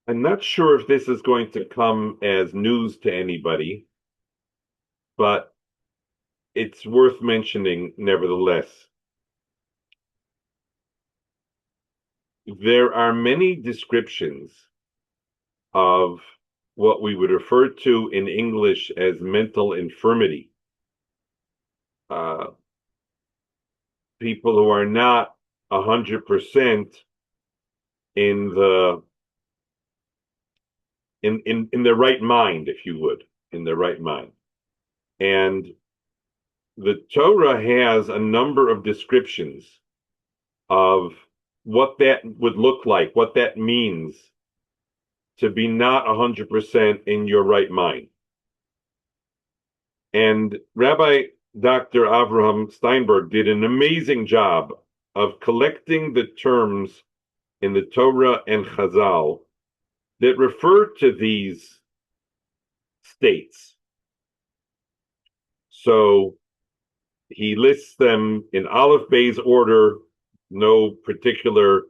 I'm not sure if this is going to come as news to anybody, but it's worth mentioning nevertheless. There are many descriptions of what we would refer to in English as mental infirmity. People who are not 100% in their right mind, if you would, in their right mind. And the Torah has a number of descriptions of what that would look like, what that means to be not 100% in your right mind. And Rabbi Dr. Avraham Steinberg did an amazing job of collecting the terms in the Torah and Chazal that refer to these states. So he lists them in Aleph Bay's order, no particular.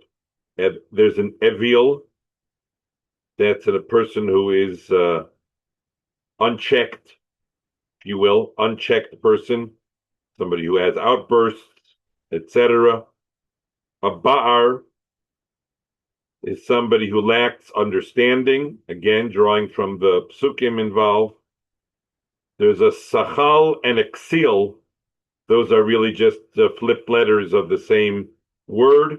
There's an Evil, that's a person who is unchecked, if you will, unchecked person, somebody who has outbursts, etc. A Ba'ar is somebody who lacks understanding, again, drawing from the psukim involved. There's a Sachal and a Ksil. Those are really just flipped letters of the same word,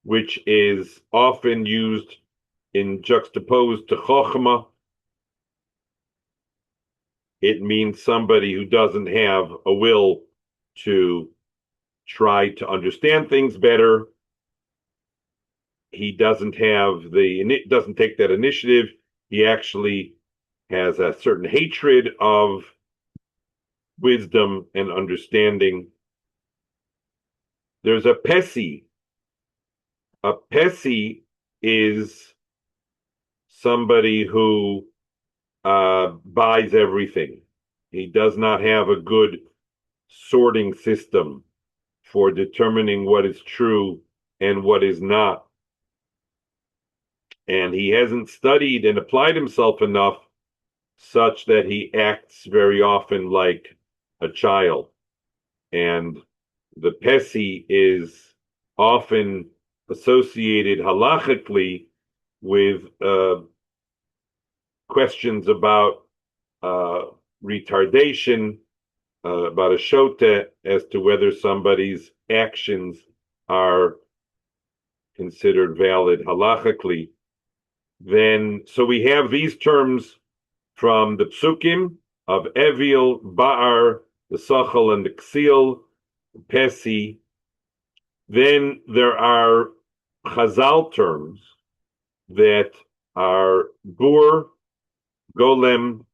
which is often used in juxtaposed to Chochma. It means somebody who doesn't have a will to try to understand things better. He doesn't take that initiative. He actually has a certain hatred of wisdom and understanding. There's a Pesi. A Pesi is somebody who buys everything. He does not have a good sorting system for determining what is true and what is not. And he hasn't studied and applied himself enough such that he acts very often like a child. And the Pesi is often associated halachically with questions about retardation, about a shota, as to whether somebody's actions are considered valid halachically. Then, so we have these terms from the psukim of Evil, Ba'ar, the Sachal and the Ksil, Pesi. Then there are Chazal terms that are Bur, Golem,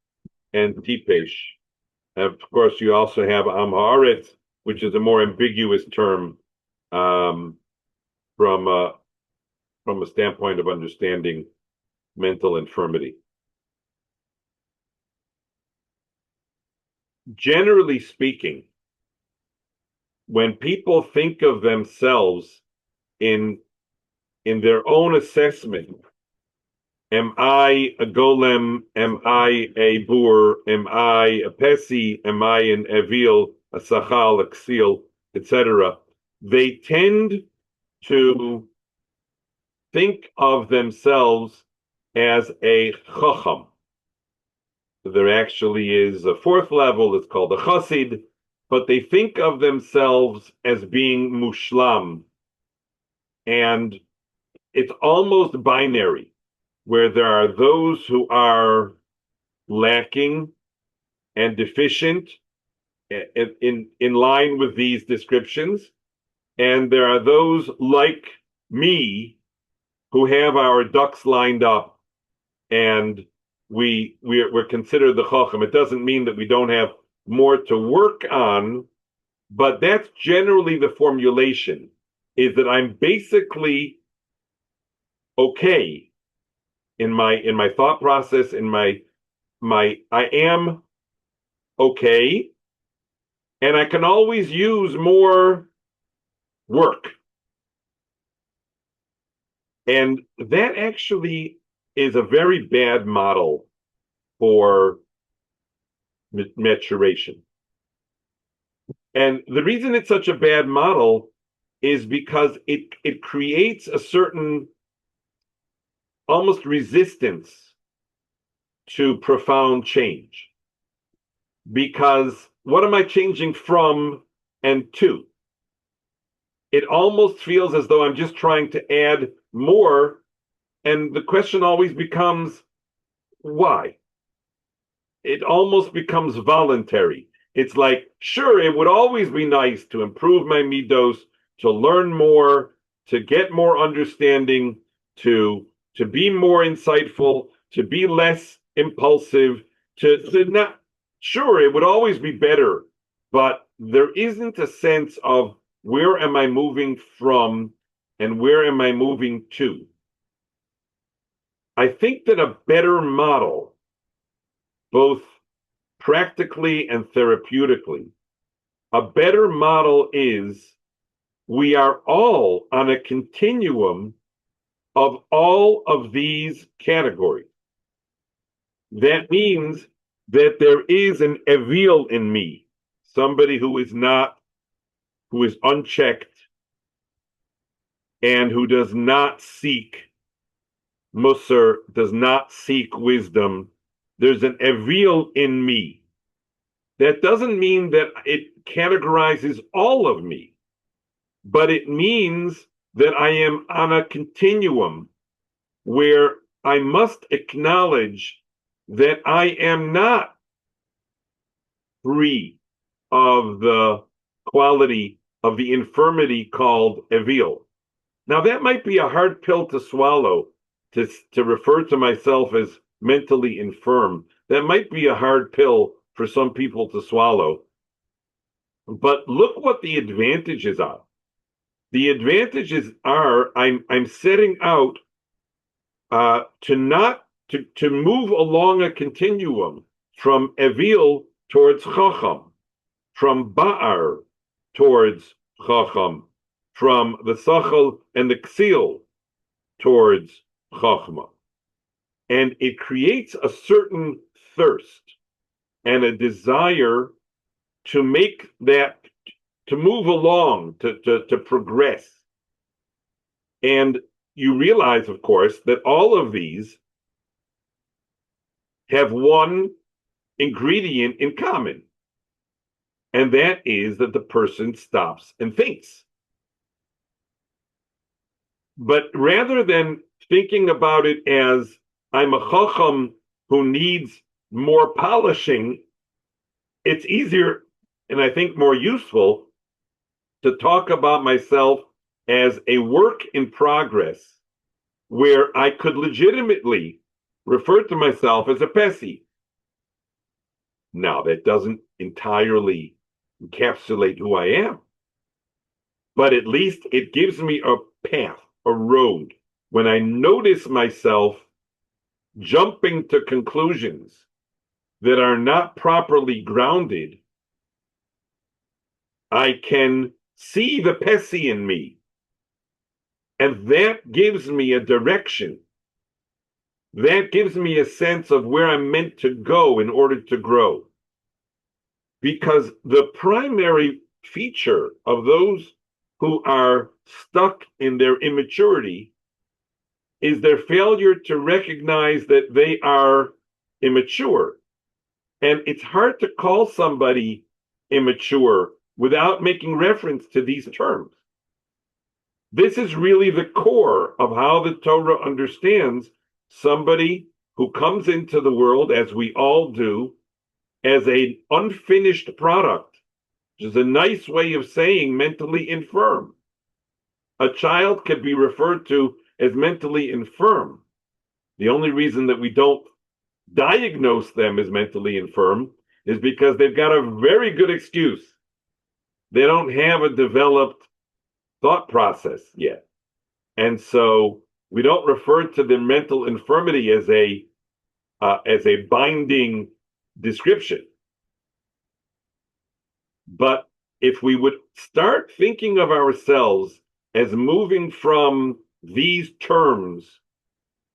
and Tipesh. And of course, you also have Am Haaretz, which is a more ambiguous term from a standpoint of understanding mental infirmity. Generally speaking, when people think of themselves in their own assessment, am I a golem? Am I a bur? Am I a pesi? Am I an evil, a sachal, a ksil, etc.? They tend to think of themselves as a chacham. There actually is a fourth level, it's called a chassid, but they think of themselves as being mushlam. And it's almost binary, where there are those who are lacking and deficient in line with these descriptions, and there are those like me who have our ducks lined up, and we're considered the chacham. It doesn't mean that we don't have more to work on, but that's generally the formulation, is that I'm basically okay in my thought process, in my I am okay, and I can always use more work. And that actually is a very bad model for maturation. And the reason it's such a bad model is because it creates a certain almost resistance to profound change. Because what am I changing from and to? It almost feels as though I'm just trying to add more, and the question always becomes, why? It almost becomes voluntary. It's like, sure, it would always be nice to improve my midos, to learn more, to get more understanding, to be more insightful, to be less impulsive, to not, sure, it would always be better, but there isn't a sense of where am I moving from and where am I moving to? I think that a better model, both practically and therapeutically, a better model is we are all on a continuum of all of these categories. That means that there is an oiel in me, somebody who is unchecked and who does not seek musar, does not seek wisdom. There's an oiel in me. That doesn't mean that it categorizes all of me, but it means that I am on a continuum where I must acknowledge that I am not free of the quality of the infirmity called oiel. Now, that might be a hard pill to swallow, to refer to myself as mentally infirm. That might be a hard pill for some people to swallow. But look what the advantages are. The advantages are I'm setting out to move along a continuum from oiel towards chacham, from ba'ar towards chacham, from the sachal and the ksil towards chachma. And it creates a certain thirst and a desire to make that, to move along, to progress. And you realize, of course, that all of these have one ingredient in common, and that is that the person stops and thinks. But rather than thinking about it as I'm a chacham who needs more polishing, it's easier and I think more useful to talk about myself as a work in progress, where I could legitimately refer to myself as a pesi. Now, that doesn't entirely encapsulate who I am, but at least it gives me a path, a road. When I notice myself jumping to conclusions that are not properly grounded, I can see the pesi in me. And that gives me a direction. That gives me a sense of where I'm meant to go in order to grow. Because the primary feature of those who are stuck in their immaturity is their failure to recognize that they are immature. And it's hard to call somebody immature without making reference to these terms. This is really the core of how the Torah understands somebody who comes into the world, as we all do, as an unfinished product, which is a nice way of saying mentally infirm. A child could be referred to as mentally infirm. The only reason that we don't diagnose them as mentally infirm is because they've got a very good excuse. They don't have a developed thought process yet. And so we don't refer to the mental infirmity as a binding description. But if we would start thinking of ourselves as moving from these terms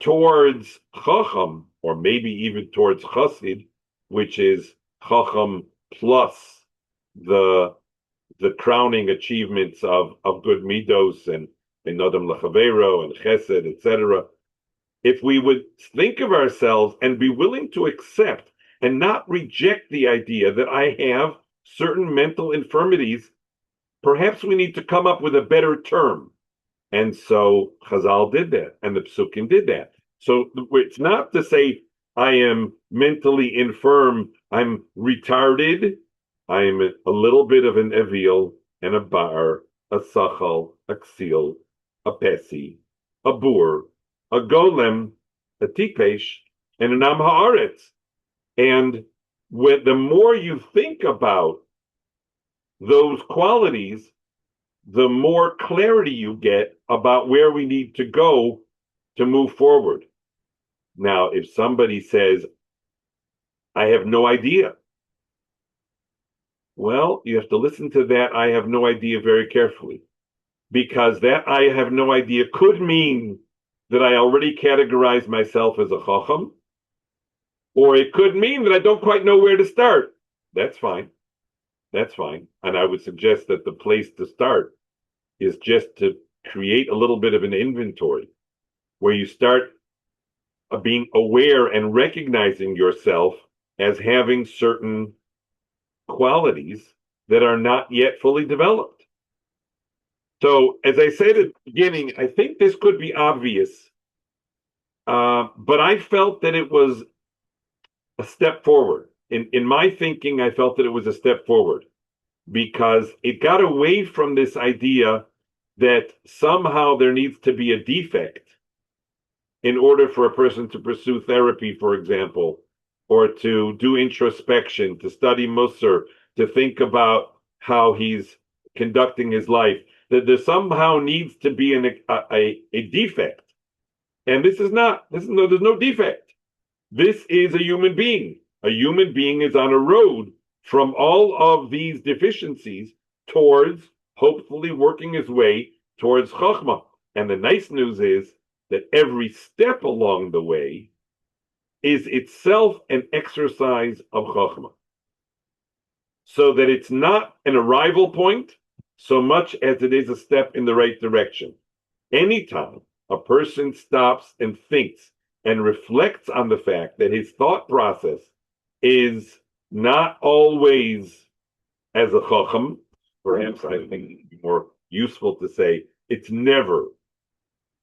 towards chacham, or maybe even towards chassid, which is chacham plus the crowning achievements of good midos and adam lechavero and chesed, etc. If we would think of ourselves and be willing to accept and not reject the idea that I have certain mental infirmities, perhaps we need to come up with a better term. And so Chazal did that, and the Psukim did that. So it's not to say I am mentally infirm, I'm retarded, I am a little bit of an evil and a bar, a sachal, a ksil, a pesi, a bur, a golem, a tipesh, and an am haaretz. And the more you think about those qualities, the more clarity you get about where we need to go to move forward. Now, if somebody says, I have no idea, well, you have to listen to that I have no idea very carefully, because that I have no idea could mean that I already categorize myself as a chacham, or it could mean that I don't quite know where to start. That's fine. That's fine. And I would suggest that the place to start is just to create a little bit of an inventory where you start being aware and recognizing yourself as having certain qualities that are not yet fully developed. So, as I said at the beginning, I think this could be obvious, but I felt that it was a step forward. In my thinking, I felt that it was a step forward because it got away from this idea that somehow there needs to be a defect in order for a person to pursue therapy, for example, or to do introspection, to study musar, to think about how he's conducting his life, that there somehow needs to be a defect. And there's no defect. This is a human being. A human being is on a road from all of these deficiencies towards hopefully working his way towards chachma. And the nice news is that every step along the way is itself an exercise of chachma. So that it's not an arrival point so much as it is a step in the right direction. Anytime a person stops and thinks and reflects on the fact that his thought process is not always as a chacham, perhaps I think it'd be more useful to say it's never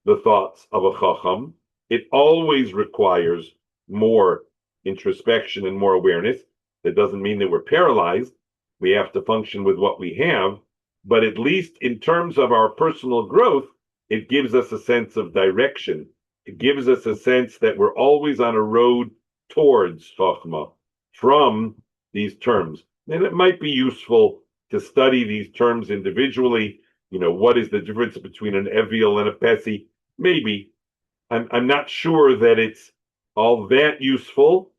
the thoughts of a chacham. It always requires more introspection and more awareness. That doesn't mean that we're paralyzed. We have to function with what we have, but at least in terms of our personal growth, it gives us a sense of direction. It gives us a sense that we're always on a road towards chachma from these terms. And it might be useful to study these terms individually. You know, what is the difference between an evil and a pesi? Maybe. I'm not sure that it's all that useful,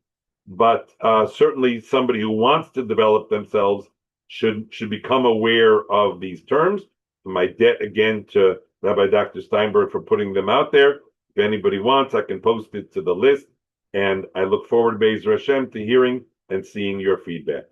but certainly somebody who wants to develop themselves should become aware of these terms. My debt again to Rabbi Dr. Steinberg for putting them out there. If anybody wants, I can post it to the list. And I look forward, Be'ezer Hashem, to hearing and seeing your feedback.